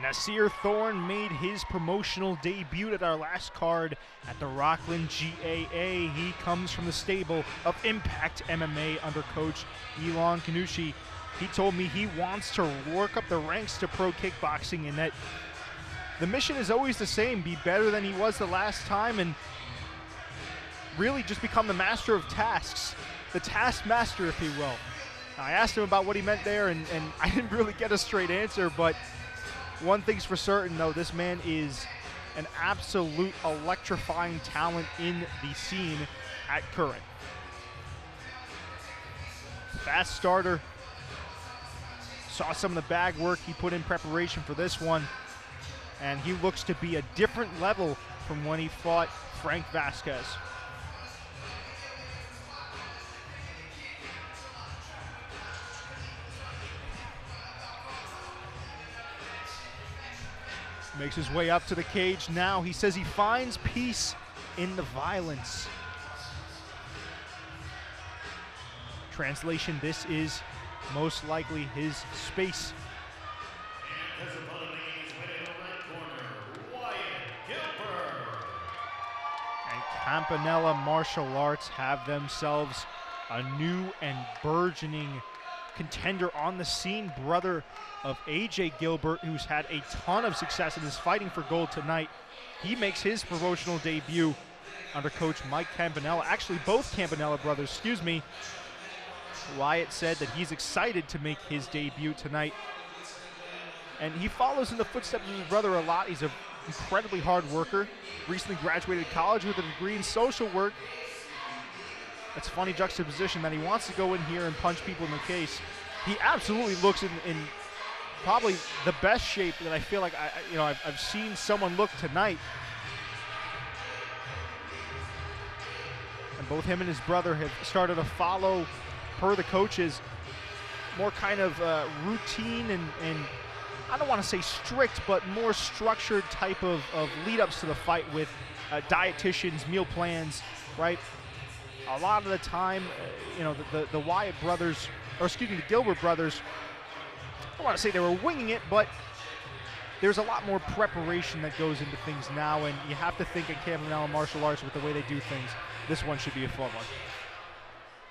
Nasir Thorne made his promotional debut at our last card at the Rockland GAA. He comes from the stable of Impact MMA under coach Elon Kanushi. He told me he wants to work up the ranks to pro kickboxing and that the mission is always the same, be better than he was the last time and really just become the master of tasks, the task master, if you will. I asked him about what he meant there and I didn't really get a straight answer, but one thing's for certain, though, this man is an absolute electrifying talent in the scene at current. Fast starter. Saw some of the bag work he put in preparation for this one, and he looks to be a different level from when he fought Frank Vasquez. Makes his way up to the cage now. He says he finds peace in the violence. Translation, this is most likely his space. And his opponent making his way to the right corner, Wyatt Gilbert. And Campanella Martial Arts have themselves a new and burgeoning contender on the scene, brother of AJ Gilbert, who's had a ton of success and is fighting for gold tonight. He makes his promotional debut under coach Mike Campanella. Actually, both Campanella brothers, excuse me. Wyatt said that he's excited to make his debut tonight. And he follows in the footsteps of his brother a lot. He's an incredibly hard worker. Recently graduated college with a degree in social work. That's a funny juxtaposition that he wants to go in here and punch people in the face. He absolutely looks in probably the best shape that I feel like I've seen someone look tonight. And both him and his brother have started to follow, per the coaches, more kind of routine and I don't want to say strict, but more structured type of lead-ups to the fight with dietitians, meal plans, right? A lot of the time, the Wyatt brothers, or excuse me, the Gilbert brothers, I don't want to say they were winging it, but there's a lot more preparation that goes into things now, and you have to think in Campanella Martial Arts with the way they do things. This one should be a fun one.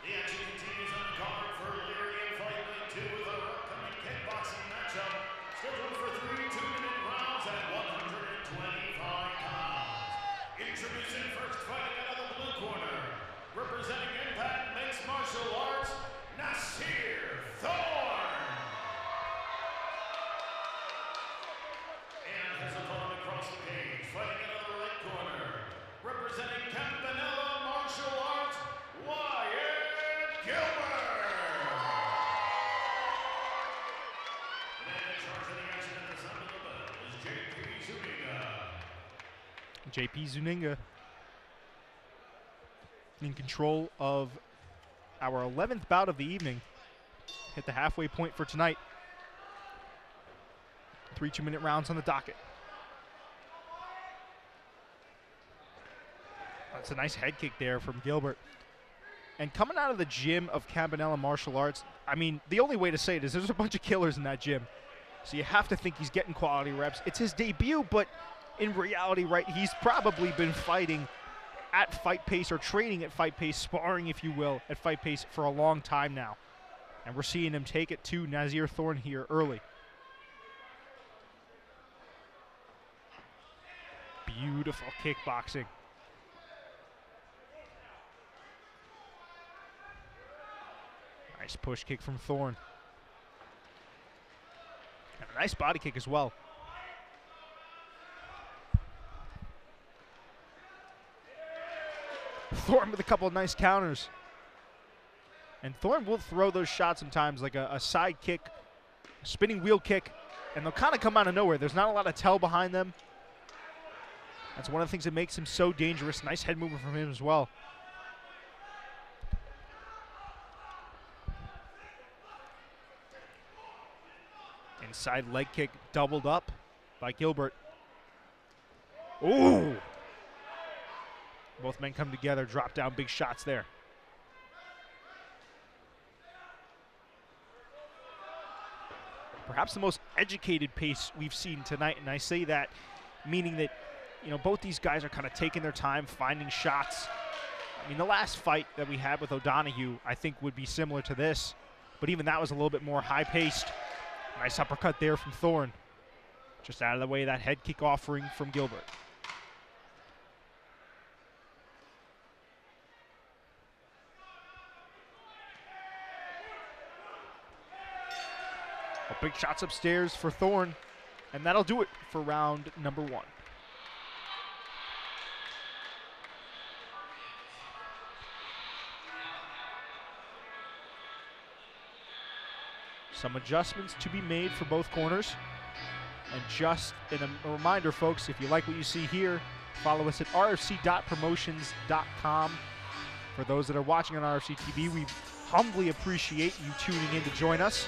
The action continues on the card for Illyrian Fight Night 2 with our upcoming kickboxing matchup, scheduled for 3 2-minute rounds at 125 pounds. Introducing first, fighting out of the blue corner, representing Impact Mixed Martial Arts, Nasir Thorne. And his opponent across the cage, fighting out of the right corner, representing Campanella Martial Arts, Wyatt Gilbert. And in charge of the action at the sound of the bell is JP Zuninga in control of our 11th bout of the evening. Hit the halfway point for tonight. 3 2-minute rounds on the docket. That's a nice head kick there from Gilbert. And coming out of the gym of Campanella Martial Arts, I mean, the only way to say it is there's a bunch of killers in that gym. So you have to think he's getting quality reps. It's his debut, but in reality, right, he's probably been fighting at fight pace or training at fight pace, sparring, if you will, at fight pace for a long time now. And we're seeing him take it to Nasir Thorne here early. Beautiful kickboxing. Nice push kick from Thorne. And a nice body kick as well. Thorne with a couple of nice counters. And Thorne will throw those shots sometimes, like a side kick, a spinning wheel kick, and they'll kind of come out of nowhere. There's not a lot of tell behind them. That's one of the things that makes him so dangerous. Nice head movement from him as well. Inside leg kick doubled up by Gilbert. Ooh! Both men come together, drop down big shots there. perhaps the most educated pace we've seen tonight, and I say that meaning that, you know, both these guys are kind of taking their time, finding shots. I mean, the last fight that we had with O'Donoghue, I think, would be similar to this, but even that was a little bit more high-paced. Nice uppercut there from Thorne. Just out of the way of that head kick offering from Gilbert. Big shots upstairs for Thorne, and that'll do it for round number 1. Some adjustments to be made for both corners. And just a reminder, folks, if you like what you see here, follow us at rfc.promotions.com. For those that are watching on RFC TV, we humbly appreciate you tuning in to join us.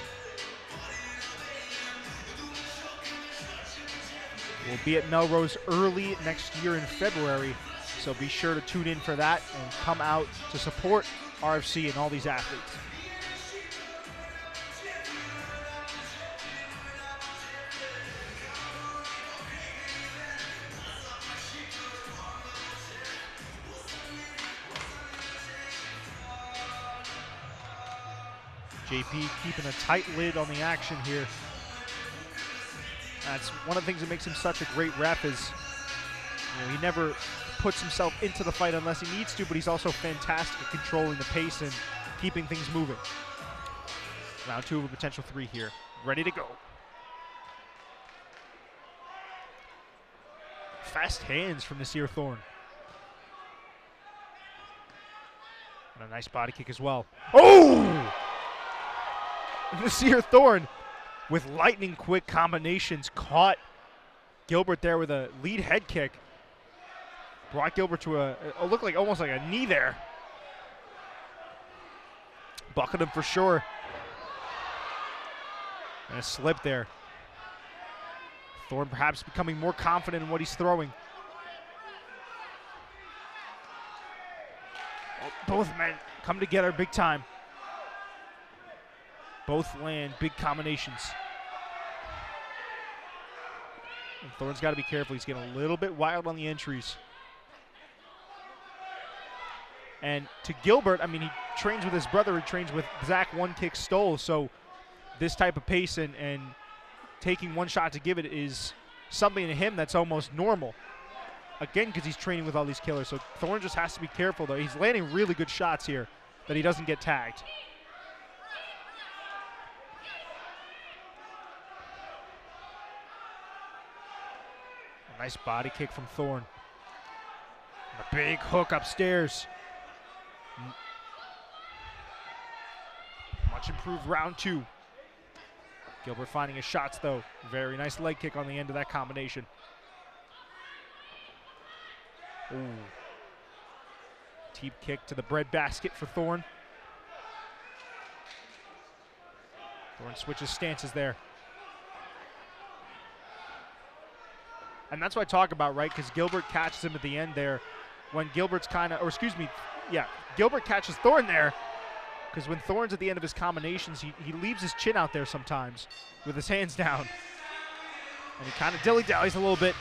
We'll be at Melrose early next year in February, so be sure to tune in for that and come out to support RFC and all these athletes. JP keeping a tight lid on the action here. That's one of the things that makes him such a great ref is, you know, he never puts himself into the fight unless he needs to, but he's also fantastic at controlling the pace and keeping things moving. Round 2 of a potential 3 here. Ready to go. Fast hands from Nasir Thorne. And a nice body kick as well. Oh! Nasir Thorne with lightning quick combinations caught Gilbert there with a lead head kick. Brought Gilbert to a looked like almost like a knee there. Buckled him for sure. And a slip there. Thorne perhaps becoming more confident in what he's throwing. Both men come together big time. Both land big combinations. And Thorne's got to be careful. He's getting a little bit wild on the entries. And to Gilbert, I mean, he trains with his brother. He trains with Zach One Kick Stoll. So this type of pace and taking one shot to give it is something to him that's almost normal. Again, because he's training with all these killers. So Thorne just has to be careful, though. He's landing really good shots here that he doesn't get tagged. A nice body kick from Thorne. And a big hook upstairs. Much improved round 2. Gilbert finding his shots, though. Very nice leg kick on the end of that combination. Ooh. Deep kick to the breadbasket for Thorne. Thorne switches stances there. And that's what I talk about, right? Because Gilbert catches him at the end there. When Gilbert's kind of, or excuse me, yeah, Gilbert catches Thorne there. Because when Thorne's at the end of his combinations, he leaves his chin out there sometimes with his hands down. And he kind of dilly-dallies a little bit.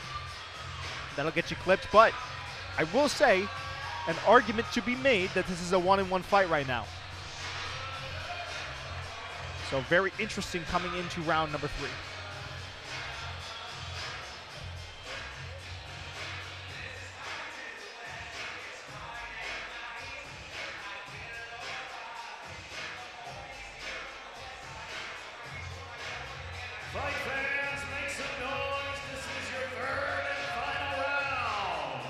That'll get you clipped. But I will say, an argument to be made that this is a 1-on-1 fight right now. So very interesting coming into round number 3. Fight fans, make some noise. This is your 3rd and final round.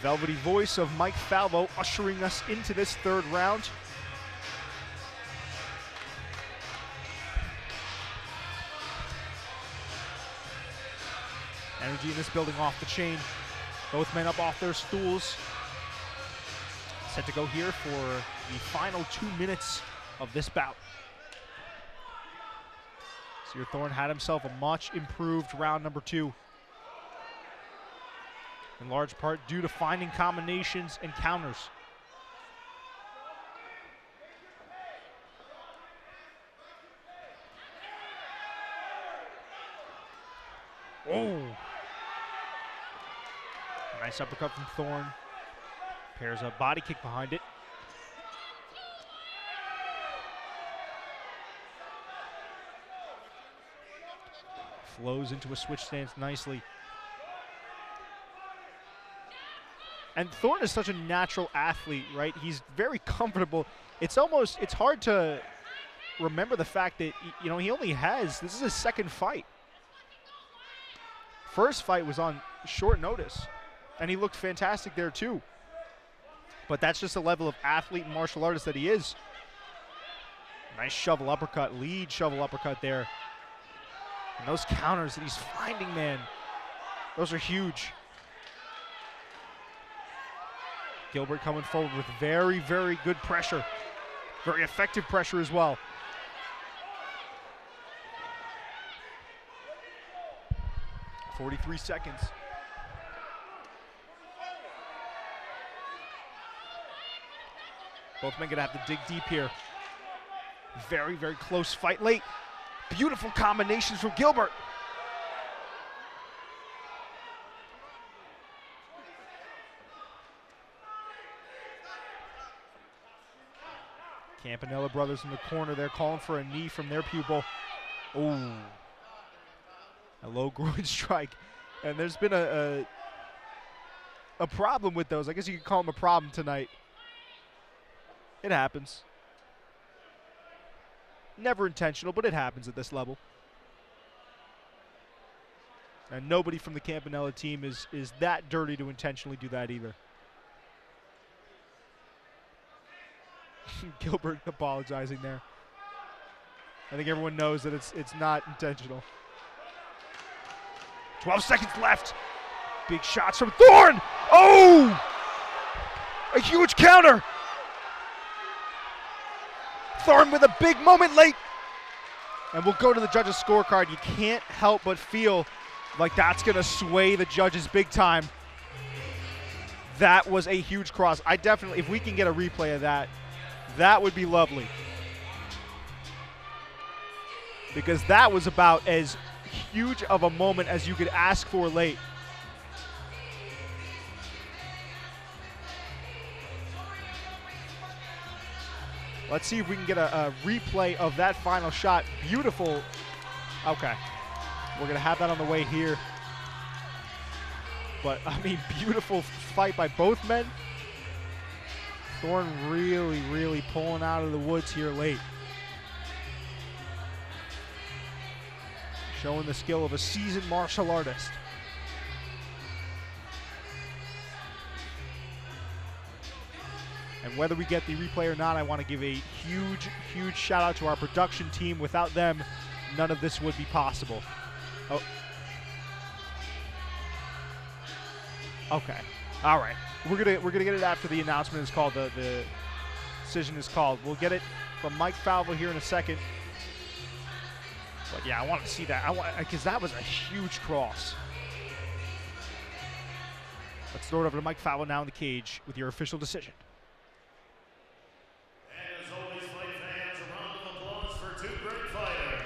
Velvety voice of Mike Falvo ushering us into this 3rd round. Energy in this building off the chain. Both men up off their stools. Set to go here for the final 2 minutes of this bout. Nasir Thorne had himself a much improved round number 2. in large part due to finding combinations and counters. Oh! Nice uppercut from Thorne. Pairs a body kick behind it. Flows into a switch stance nicely. And Thorne is such a natural athlete, right? He's very comfortable. It's hard to remember the fact that, he only has, this is his second fight. First fight was on short notice, and he looked fantastic there too. But that's just the level of athlete and martial artist that he is. Nice shovel uppercut, lead shovel uppercut there. And those counters that he's finding, man, those are huge. Gilbert coming forward with very, very good pressure. Very effective pressure as well. .43 seconds. Both men gonna have to dig deep here. Very, very close fight late. Beautiful combinations from Gilbert. Campanella brothers in the corner there calling for a knee from their pupil. Oh, a low groin strike. And there's been a problem with those. I guess you could call them a problem tonight. It happens. Never intentional, but it happens at this level. And nobody from the Campanella team is that dirty to intentionally do that either. Gilbert apologizing there. I think everyone knows that it's not intentional. 12 seconds left. Big shots from Thorne. Oh! A huge counter. Thorne with a big moment late. And we'll go to the judges' scorecard. You can't help but feel like that's going to sway the judges big time. That was a huge cross. I definitely, if we can get a replay of that, that would be lovely. Because that was about as huge of a moment as you could ask for late. Let's see if we can get a replay of that final shot. Beautiful. Okay. We're going to have that on the way here. But, I mean, beautiful fight by both men. Thorne really, really pulling out of the woods here late. Showing the skill of a seasoned martial artist. And whether we get the replay or not, I want to give a huge, huge shout out to our production team. Without them, none of this would be possible. Oh. Okay. All right. We're gonna get it after the announcement is called. The decision is called. We'll get it from Mike Falvo here in a second. But yeah, I want to see that. Because that was a huge cross. Let's throw it over to Mike Falvo now in the cage with your official decision. And as always, fight fans, a round of applause for two great fighters.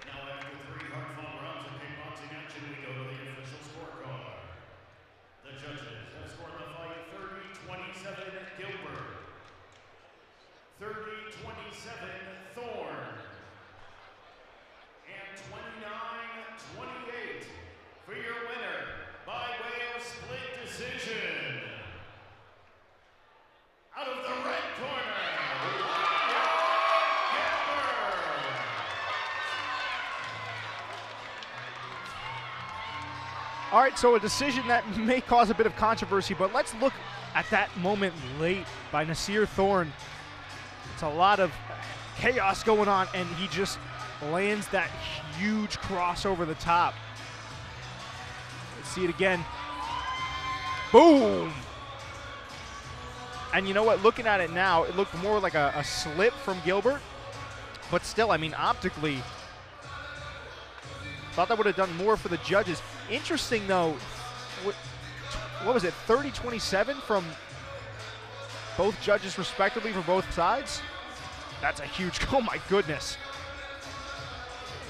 Now after 3 hard-fought rounds of kickboxing action, we go to the official scorecard. The judges have scored the fight 30-27 Gilbert, 30-27 Thorne, and 29-28 for your winner by way of split decision. Out of the red corner, Wyatt Gilbert. All right, so a decision that may cause a bit of controversy, but let's look at that moment late by Nasir Thorne. It's a lot of chaos going on, and he just lands that huge cross over the top. Let's see it again. Boom! And you know what? Looking at it now, it looked more like a slip from Gilbert. But still, I mean, optically, Thought that would have done more for the judges. Interesting, though, what was it, 30-27 from both judges respectively for both sides? That's a huge, oh my goodness.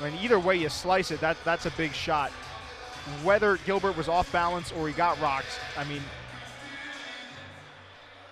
I mean, either way you slice it, that's a big shot. Whether Gilbert was off balance or he got rocked, I mean,